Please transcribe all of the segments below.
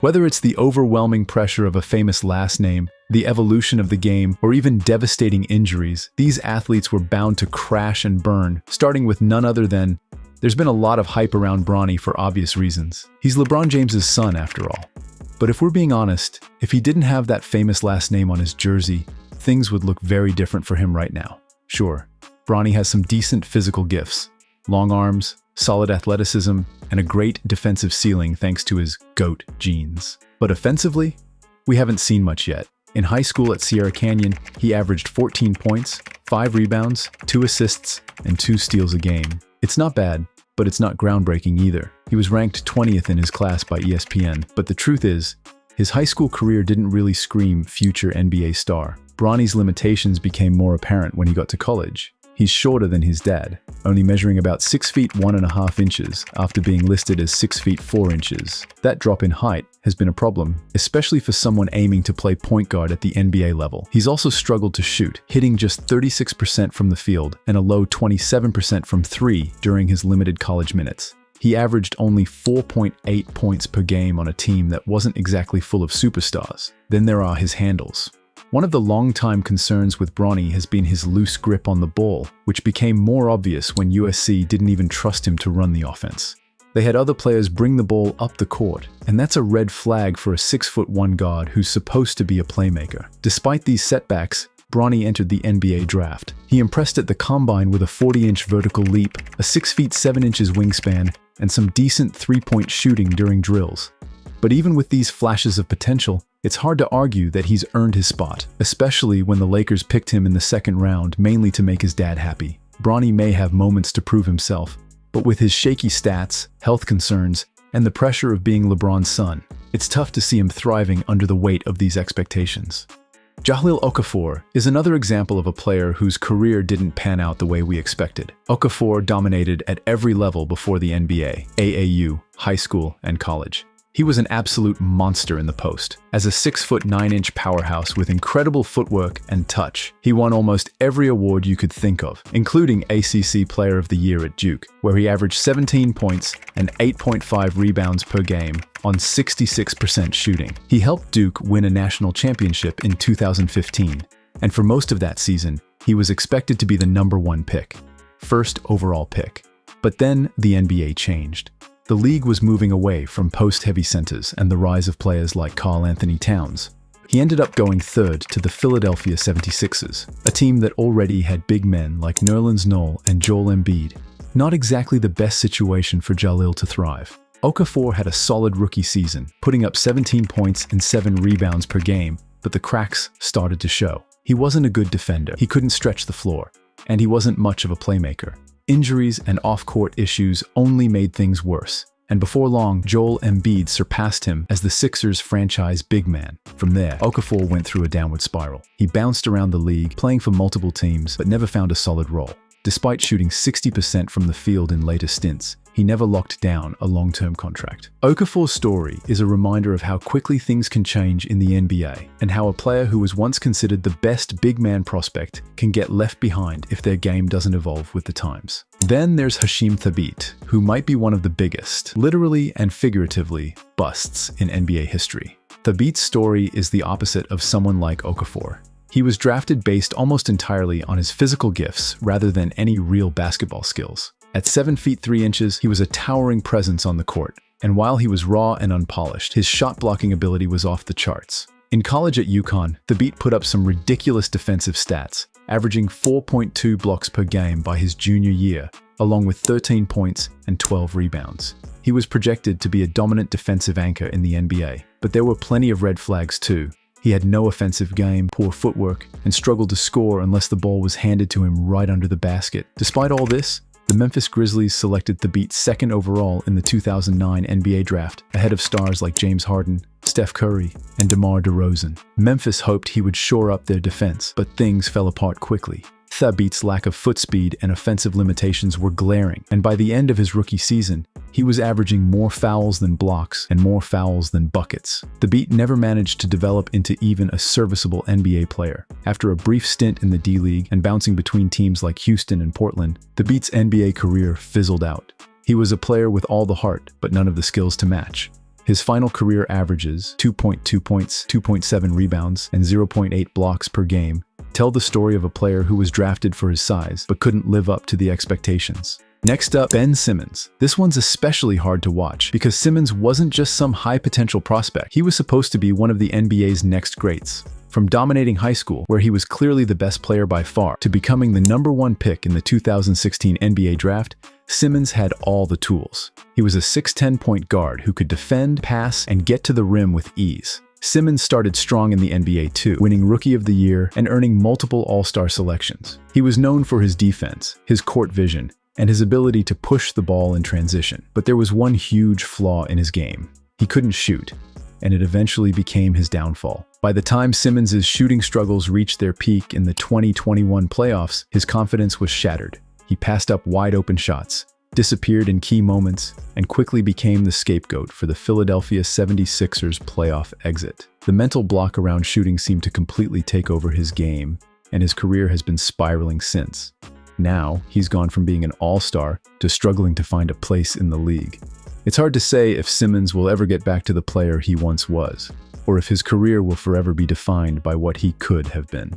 Whether it's the overwhelming pressure of a famous last name, the evolution of the game, or even devastating injuries, these athletes were bound to crash and burn, starting with none other than... There's been a lot of hype around Bronny for obvious reasons. He's LeBron James's son, after all. But if we're being honest, if he didn't have that famous last name on his jersey, things would look very different for him right now. Sure, Bronny has some decent physical gifts. Long arms, solid athleticism, and a great defensive ceiling thanks to his GOAT genes. But offensively, we haven't seen much yet. In high school at Sierra Canyon, he averaged 14 points, 5 rebounds, 2 assists, and 2 steals a game. It's not bad, but it's not groundbreaking either. He was ranked 20th in his class by ESPN, but the truth is, his high school career didn't really scream future NBA star. Bronny's limitations became more apparent when he got to college. He's shorter than his dad, only measuring about 6 feet 1.5 inches after being listed as 6 feet 4 inches. That drop in height has been a problem, especially for someone aiming to play point guard at the NBA level. He's also struggled to shoot, hitting just 36% from the field and a low 27% from 3 during his limited college minutes. He averaged only 4.8 points per game on a team that wasn't exactly full of superstars. Then there are his handles. One of the long-time concerns with Bronny has been his loose grip on the ball, which became more obvious when USC didn't even trust him to run the offense. They had other players bring the ball up the court, and that's a red flag for a 6'1" guard who's supposed to be a playmaker. Despite these setbacks, Bronny entered the NBA draft. He impressed at the combine with a 40-inch vertical leap, a 6 feet 7 inches wingspan, and some decent three-point shooting during drills. But even with these flashes of potential, it's hard to argue that he's earned his spot, especially when the Lakers picked him in the second round mainly to make his dad happy. Bronny may have moments to prove himself, but with his shaky stats, health concerns, and the pressure of being LeBron's son, it's tough to see him thriving under the weight of these expectations. Jahlil Okafor is another example of a player whose career didn't pan out the way we expected. Okafor dominated at every level before the NBA, AAU, high school, and college. He was an absolute monster in the post. As a 6'9" powerhouse with incredible footwork and touch, he won almost every award you could think of, including ACC Player of the Year at Duke, where he averaged 17 points and 8.5 rebounds per game on 66% shooting. He helped Duke win a national championship in 2015, and for most of that season, he was expected to be the #1 pick, first overall pick. But then the NBA changed. The league was moving away from post-heavy centers and the rise of players like Karl Anthony Towns. He ended up going third to the Philadelphia 76ers, a team that already had big men like Nerlens Noel and Joel Embiid. Not exactly the best situation for Jahlil to thrive. Okafor had a solid rookie season, putting up 17 points and 7 rebounds per game, but the cracks started to show. He wasn't a good defender, he couldn't stretch the floor, and he wasn't much of a playmaker. Injuries and off-court issues only made things worse, and before long, Joel Embiid surpassed him as the Sixers' franchise big man. From there, Okafor went through a downward spiral. He bounced around the league, playing for multiple teams, but never found a solid role. Despite shooting 60% from the field in later stints, he never locked down a long-term contract. Okafor's story is a reminder of how quickly things can change in the NBA, and how a player who was once considered the best big man prospect can get left behind if their game doesn't evolve with the times. Then there's Hasheem Thabeet, who might be one of the biggest, literally and figuratively, busts in NBA history. Thabeet's story is the opposite of someone like Okafor. He was drafted based almost entirely on his physical gifts rather than any real basketball skills. At 7 feet 3 inches, he was a towering presence on the court, and while he was raw and unpolished, his shot-blocking ability was off the charts. In college at UConn, Thabeet put up some ridiculous defensive stats, averaging 4.2 blocks per game by his junior year, along with 13 points and 12 rebounds. He was projected to be a dominant defensive anchor in the NBA, but there were plenty of red flags too. He had no offensive game, poor footwork, and struggled to score unless the ball was handed to him right under the basket. Despite all this, the Memphis Grizzlies selected Thabeet second overall in the 2009 NBA draft, ahead of stars like James Harden, Steph Curry, and DeMar DeRozan. Memphis hoped he would shore up their defense, but things fell apart quickly. Thabeet's lack of foot speed and offensive limitations were glaring, and by the end of his rookie season, he was averaging more fouls than blocks and more fouls than buckets. Thabeet never managed to develop into even a serviceable NBA player. After a brief stint in the D-League and bouncing between teams like Houston and Portland, Thabeet's NBA career fizzled out. He was a player with all the heart, but none of the skills to match. His final career averages, 2.2 points, 2.7 rebounds, and 0.8 blocks per game, tell the story of a player who was drafted for his size but couldn't live up to the expectations. Next up, Ben Simmons. This one's especially hard to watch because Simmons wasn't just some high-potential prospect. He was supposed to be one of the NBA's next greats. From dominating high school, where he was clearly the best player by far, to becoming the #1 pick in the 2016 NBA draft, Simmons had all the tools. He was a 6'10" point guard who could defend, pass, and get to the rim with ease. Simmons started strong in the NBA too, winning Rookie of the Year and earning multiple All-Star selections. He was known for his defense, his court vision, and his ability to push the ball in transition. But there was one huge flaw in his game. He couldn't shoot, and it eventually became his downfall. By the time Simmons' shooting struggles reached their peak in the 2021 playoffs, his confidence was shattered. He passed up wide-open shots, disappeared in key moments, and quickly became the scapegoat for the Philadelphia 76ers playoff exit. The mental block around shooting seemed to completely take over his game, and his career has been spiraling since. Now, he's gone from being an all-star to struggling to find a place in the league. It's hard to say if Simmons will ever get back to the player he once was, or if his career will forever be defined by what he could have been.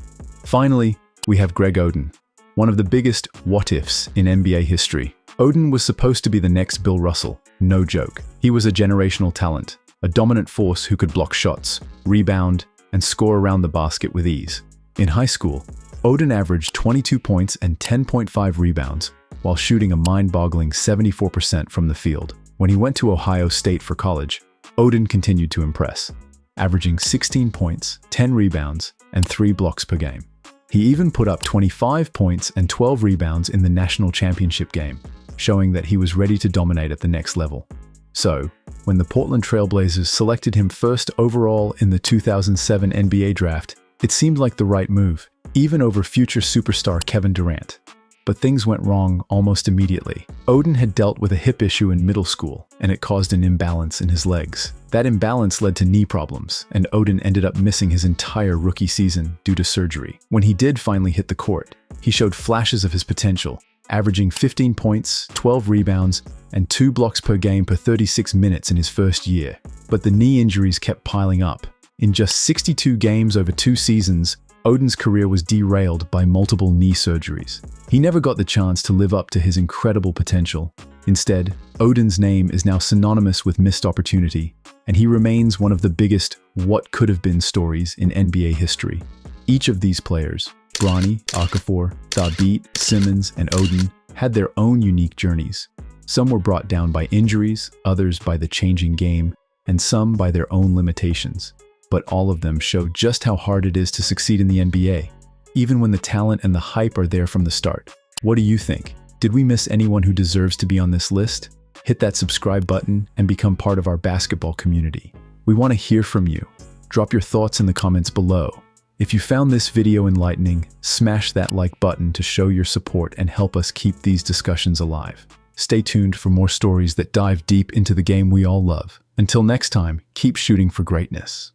Finally, we have Greg Oden, one of the biggest what-ifs in NBA history. Oden was supposed to be the next Bill Russell, no joke. He was a generational talent, a dominant force who could block shots, rebound, and score around the basket with ease. In high school, Oden averaged 22 points and 10.5 rebounds, while shooting a mind-boggling 74% from the field. When he went to Ohio State for college, Oden continued to impress, averaging 16 points, 10 rebounds, and 3 blocks per game. He even put up 25 points and 12 rebounds in the national championship game, showing that he was ready to dominate at the next level. So, when the Portland Trail Blazers selected him first overall in the 2007 NBA draft, it seemed like the right move, even over future superstar Kevin Durant. But things went wrong almost immediately. Oden had dealt with a hip issue in middle school, and it caused an imbalance in his legs. That imbalance led to knee problems, and Oden ended up missing his entire rookie season due to surgery. When he did finally hit the court, he showed flashes of his potential, averaging 15 points, 12 rebounds, and 2 blocks per game per 36 minutes in his first year. But the knee injuries kept piling up. In just 62 games over 2 seasons, Oden's career was derailed by multiple knee surgeries. He never got the chance to live up to his incredible potential. Instead, Oden's name is now synonymous with missed opportunity, and he remains one of the biggest what-could-have-been stories in NBA history. Each of these players, Bronny, Okafor, Thabit, Simmons, and Oden, had their own unique journeys. Some were brought down by injuries, others by the changing game, and some by their own limitations. But all of them show just how hard it is to succeed in the NBA, even when the talent and the hype are there from the start. What do you think? Did we miss anyone who deserves to be on this list? Hit that subscribe button and become part of our basketball community. We want to hear from you. Drop your thoughts in the comments below. If you found this video enlightening, smash that like button to show your support and help us keep these discussions alive. Stay tuned for more stories that dive deep into the game we all love. Until next time, keep shooting for greatness.